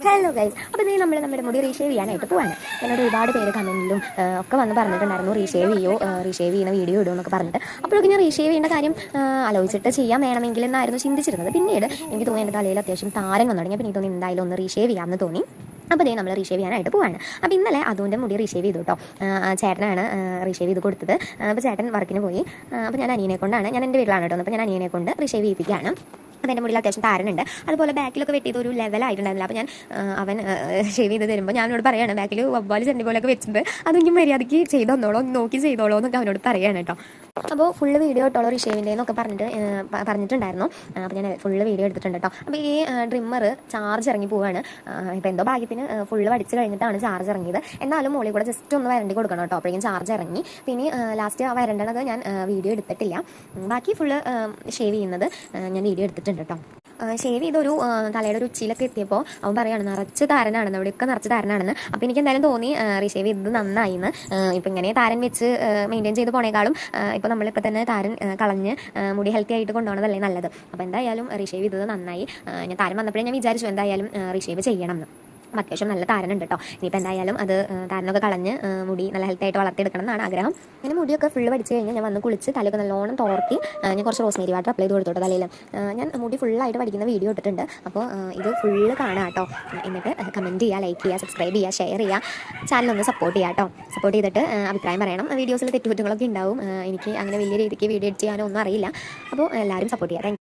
Hello guys, അപ്പോൾ ഇതേ നമ്മുടെ മുടി റീഷേവ് ചെയ്യാനായിട്ട് പോവാണ്. എന്നോട് ഒരുപാട് പേര് കമൻറ്റിലും ഒക്കെ വന്ന് പറഞ്ഞിട്ടുണ്ടായിരുന്നു റീഷേവ് ചെയ്യുന്ന വീഡിയോ ഇടുമോ എന്നൊക്കെ പറഞ്ഞിട്ട്. അപ്പോഴൊക്കെ ഞാൻ റീഷേവ് ചെയ്യേണ്ട കാര്യം ആലോചിച്ചിട്ട് ചെയ്യാൻ വേണമെങ്കിൽ എന്നായിരുന്നു ചിന്തിച്ചിരുന്നത്. പിന്നീട് എനിക്ക് തോന്നി എൻ്റെ തലയിൽ അത്യാവശ്യം താരൻ വന്നു തുടങ്ങി. അപ്പോൾ എനിക്ക് തോന്നി എന്തായാലും ഒന്ന് റീഷേവ് ചെയ്യാമെന്ന് തോന്നി. അപ്പോൾ ഇതേ നമ്മൾ റീഷേവ് ചെയ്യാനായിട്ട് പോവാണ്. അപ്പോൾ ഇന്നലെ അതുകൊണ്ട് മുടി റീഷേവ് ചെയ്തു കേട്ടോ. ചേട്ടനാണ് റീഷേവ് ചെയ്ത് കൊടുത്തത്. അപ്പോൾ ചേട്ടൻ വർക്കിന് പോയി. അപ്പോൾ ഞാൻ അനിയനെ കൊണ്ടാണ്, ഞാൻ എൻ്റെ വീട്ടിലാണ് കേട്ടോ. അപ്പോൾ ഞാൻ അനിയനെ കൊണ്ട് റീഷേവ് ചെയ്യിപ്പിക്കുകയാണ്. അപ്പോൾ എൻ്റെ മുടിയിൽ അത്യാവശ്യം താരനുണ്ട്. അതുപോലെ ബാക്കിലൊക്കെ വെട്ടിയത് ഒരു ലെവലായിട്ടുണ്ടായിരുന്നില്ല. അപ്പോൾ ഞാൻ അവൻ ഷേവ് ചെയ്ത് തരുമ്പോൾ ഞാൻ അവനോട് പറയുകയാണ്, ബാക്കിൽ വവ്വാൽ ചെണ്ടി പോലെയൊക്കെ വെച്ചിട്ടുണ്ട്, അതൊന്നും മര്യാദയ്ക്ക് ചെയ്ത് തന്നോളൂ, നോക്കി ചെയ്തോളൂ എന്നൊക്കെ അവനോട് പറയുകയാണ് കേട്ടോ. അപ്പോൾ ഫുള്ള് വീഡിയോ ഇട്ടോളൂ റീഷേവിൻ്റെ എന്നൊക്കെ പറഞ്ഞിട്ടുണ്ടായിരുന്നു. അപ്പോൾ ഞാൻ ഫുള്ള് വീഡിയോ എടുത്തിട്ടുണ്ട് കേട്ടോ. അപ്പോൾ ഈ ഡ്രിമ്മർ ചാർജ് ഇറങ്ങി പോവുകയാണ്. ഇപ്പോൾ എന്തോ ഭാഗ്യത്തിന് ഫുള്ള് പഠിച്ച് കഴിഞ്ഞിട്ടാണ് ചാർജ് ഇറങ്ങിയത്. എന്നാലും മോളിൽ കൂടെ ജസ്റ്റ് ഒന്ന് വരണ്ടി കൊടുക്കണം കേട്ടോ. അപ്പോഴേക്കും ചാർജ് ഇറങ്ങി. പിന്നെ ലാസ്റ്റ് ആ വരണ്ടത് ഞാൻ വീഡിയോ എടുത്തിട്ടില്ല. ബാക്കി ഫുള്ള് ഷേവ് ചെയ്യുന്നത് ഞാൻ വീഡിയോ എടുത്തിട്ടുണ്ട് കേട്ടോ. ഷേവ് ചെയ്തൊരു തലയുടെ ഒരു ഉച്ചിയിലൊക്കെ എത്തിയപ്പോൾ അവൻ പറയുകയാണ് നിറച്ച് താരനാണെന്ന്, അവിടെയൊക്കെ നിറച്ച് താരനാണെന്ന്. അപ്പോൾ എനിക്ക് എന്തായാലും തോന്നി റീഷേവ് ചെയ്തത് നന്നായിന്ന്. ഇപ്പം ഇങ്ങനെ താരൻ വെച്ച് മെയിൻറ്റെയിൻ ചെയ്ത് പോണേക്കാളും ഇപ്പോൾ നമ്മളിപ്പോൾ തന്നെ താരൻ കളഞ്ഞ് മുടി ഹെൽത്തി ആയിട്ട് കൊണ്ടുപോകണതല്ലേ നല്ലത്. അപ്പോൾ എന്തായാലും റീഷേവ് ചെയ്തത് നന്നായി. ഞാൻ താരൻ വന്നപ്പോഴേ ഞാൻ വിചാരിച്ചു എന്തായാലും റീഷേവ് ചെയ്യണം എന്ന്. അത്യാവശ്യം നല്ല താരനുണ്ട് കേട്ടോ. ഇനിയിപ്പോൾ എന്തായാലും അത് താരനൊക്കെ കളഞ്ഞ് മുടി നല്ല ഹെൽത്തി ആയിട്ട് വളർത്തിയെടുക്കണം എന്നാണ് ആഗ്രഹം. അങ്ങനെ മുടിയൊക്കെ ഫുള്ള് പഠിച്ച് കഴിഞ്ഞാൽ ഞാൻ വന്ന് കുളിച്ച് തലയൊക്കെ നല്ലോണം തോർത്തി ഞാൻ കുറച്ച് റോസ്മേരി വാട്ടർ അപ്ലൈ ചെയ്ത് കൊടുത്തോട്ടെ തലയിൽ. ഞാൻ മുടി ഫുള്ളായിട്ട് പഠിക്കുന്ന വീഡിയോ ഇട്ടിട്ടുണ്ട്. അപ്പോൾ ഇത് ഫുള്ള് കാണാം കേട്ടോ. എന്നിട്ട് കമൻറ്റ് ചെയ്യുക, ലൈക്ക് ചെയ്യുക, സബ്സ്ക്രൈബ് ചെയ്യുക, ഷെയർ ചെയ്യുക, ചാനലൊന്ന് സപ്പോർട്ട് ചെയ്യുക കേട്ടോ. സപ്പോർട്ട് ചെയ്തിട്ട് അഭിപ്രായം പറയണം. വീഡിയോസിൽ തെറ്റുകുറ്റങ്ങളൊക്കെ ഉണ്ടാവും. എനിക്ക് അങ്ങനെ വലിയ രീതിക്ക് വീഡിയോ എഡിറ്റ് ചെയ്യാനോ ഒന്നും അറിയില്ല. അപ്പോൾ എല്ലാവരും സപ്പോർട്ട് ചെയ്യുക.